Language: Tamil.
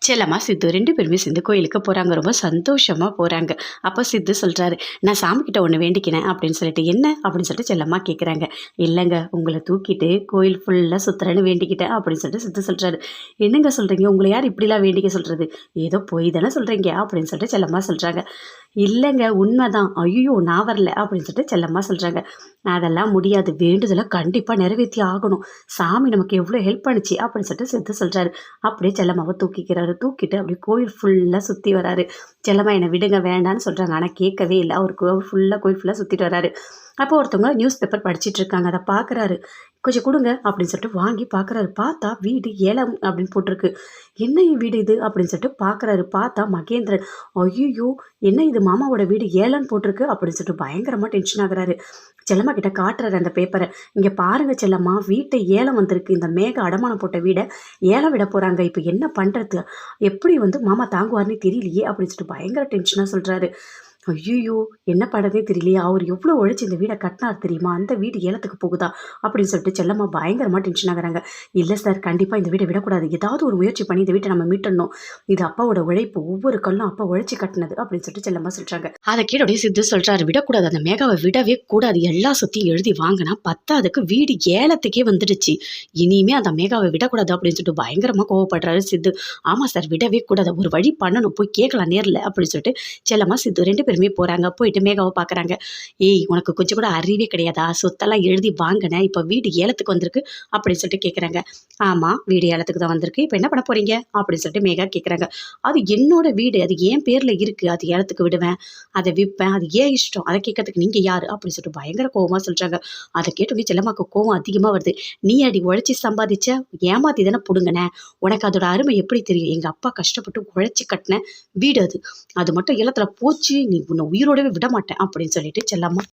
செல்லம்மா, சித்து 2 பேருமே சேர்ந்து கோயிலுக்கு போறாங்க. ரொம்ப சந்தோஷமா போறாங்க. அப்ப சித்து சொல்றாரு, "நான் சாமிகிட்ட ஒண்ணு வேண்டிக்கினேன்" அப்படின்னு சொல்லிட்டு. "என்ன?" அப்படின்னு சொல்லிட்டு செல்லம்மா கேட்குறாங்க. "இல்லங்க, உங்கள தூக்கிட்டு கோயில் ஃபுல்லா சுத்துறேன்னு வேண்டிக்கிட்டேன்" அப்படின்னு சொல்லிட்டு சித்து சொல்றாரு. "என்னங்க சொல்றீங்க? உங்கள யார் இப்படிலாம் வேண்டிக்க சொல்றது? ஏதோ பொய் தானே சொல்றீங்க" அப்படின்னு சொல்லிட்டு செல்லம்மா சொல்றாங்க. "இல்லங்க, உண்மைதான்." "ஐயய்யோ! நான் வரல" அப்படின்னு சொல்லிட்டு செல்லம்மா சொல்றாங்க. "அதெல்லாம் முடியாது. வேண்டுதல கண்டிப்பா நிறைவேத்தி ஆகணும். சாமி நமக்கு எவ்வளோ ஹெல்ப் பண்ணுச்சு" அப்படின்னு சொல்லிட்டு சித்து சொல்றாரு. அப்படியே செல்லம்மாவ தூக்கிக்கிறாரு. தூக்கிட்டு அப்படியே கோயில் ஃபுல்லா சுத்தி வராரு. செல்லம்மா என்ன விடுங்க வேண்டான்னு சொல்றாங்க. ஆனா கேட்கவே இல்ல. அவரு கோயில் ஃபுல்லா சுத்திட்டு வராரு. அப்போ ஒருத்தவங்க நியூஸ் பேப்பர் படிச்சுட்டு இருக்காங்க. அத பார்க்குறாரு. "கொஞ்சம் குடுங்க" அப்படின்னு சொல்லிட்டு வாங்கி பார்க்குறாரு. பார்த்தா வீடு ஏலம் அப்படின்னு போட்டிருக்கு. "என்ன வீடு இது?" அப்படின்னு சொல்லிட்டு பார்க்குறாரு. பார்த்தா மகேந்திரன். "ஐய்யய்யோ! என்ன இது மாமாவோட வீடு ஏலம்ன்னு போட்டிருக்கு" அப்படின்னு சொல்லிட்டு பயங்கரமா டென்ஷன் ஆகுறாரு. செல்லம்மா கிட்ட காட்டுறாரு அந்த பேப்பர. "இங்க பாருங்க செல்லம்மா, வீட்ட ஏலம் வந்திருக்கு. இந்த மேக அடமானம் போட்ட வீட ஏலம் விட போறாங்க. இப்ப என்ன பண்றது? எப்படி மாமா தாங்குவார்ன்னே தெரியலையே!" அப்படின்னு சொல்லிட்டு பயங்கர டென்ஷனா சொல்றாரு. ஐய்யய்யோ! என்ன பண்றதுன்னே தெரியலையே! அவரு எவ்ளோ உழைச்சு இந்த வீட கட்டினாரு தெரியுமா? அந்த வீடு ஏலத்துக்கு போகுதா? அப்படின்னு சொல்லிட்டு செல்லம்மா பயங்கரமா டென்ஷன் ஆகுறாங்க. "இல்ல சார், கண்டிப்பா இந்த வீட விடக்கூடாது. ஏதாவது ஒரு முயற்சி பண்ணி இந்த வீட்ட நம்ம மீட்டறணும். இது அப்பாவோட உழைப்பு. ஒவ்வொரு கல்லும் அப்பா உழைச்சு கட்டினது" அப்படின்னு சொல்லிட்டு செல்லம்மா சொல்றாங்க. அத கேட்டோனே சித்து சொல்றாரு, "விடக்கூடாது. அந்த மேகாவ விடவே கூடாது. எல்லா சொத்தையும் எழுதி வாங்குனா பத்தாததுக்கு வீடு ஏலத்துக்கே வந்துடுச்சு. இனிமே அந்த மேகாவ விடக்கூடாது" அப்படின்னு சொல்லிட்டு பயங்கரமா கோவப்படுறாரு சித்து. "ஆமா சார், விடவே கூடாது. ஒரு வழி பண்ணணும். போய் கேட்கலாம் நேர்ல" அப்படின்னு சொல்லிட்டு செல்லம்மா, சித்து 2 பேருமே போறாங்க. போயிட்டு மேகாவ பார்க்குறாங்க. "ஏய், உனக்கு கொஞ்சம் கூட அறிவே கிடையாதா? சொத்தெல்லாம் எழுதி வாங்குன. இப்ப வீடு ஏலத்துக்கு வந்திருக்கு" அப்படின்னு சொல்லிட்டு கேட்குறாங்க. "ஆமா, வீடு ஏலத்துக்கு தான் வந்திருக்கு. இப்ப என்ன பண்ண போறீங்க?" அப்படின்னு சொல்லிட்டு மேகா கேட்குறாங்க. "அது என்னோட வீடு. அது என் பேர்ல இருக்கு. அது ஏலத்துக்கு விடுவேன். அத விப்பேன். அது ஏன் இஷ்டம். அத கேட்கறதுக்கு நீங்க யாரு?" அப்படின்னு சொல்லிட்டு பயங்கர கோவமா சொல்றாங்க. அத கேட்டோனே செல்லம்மாக்கு கோவம் அதிகமா வருது. "நீ அடி உழைச்சு சம்பாதிச்ச? ஏமாத்தி தானே புடுங்குன. உனக்கு அதோட அருமை எப்படி தெரியும்? எங்க அப்பா கஷ்டப்பட்டு உழைச்சு கட்டின வீடு அது. அது மட்டும் ஏலத்துல போச்சு, நீ உன்னை உயிரோடவே விட மாட்டேன்" அப்படின்னு சொல்லிட்டு செல்லம்மா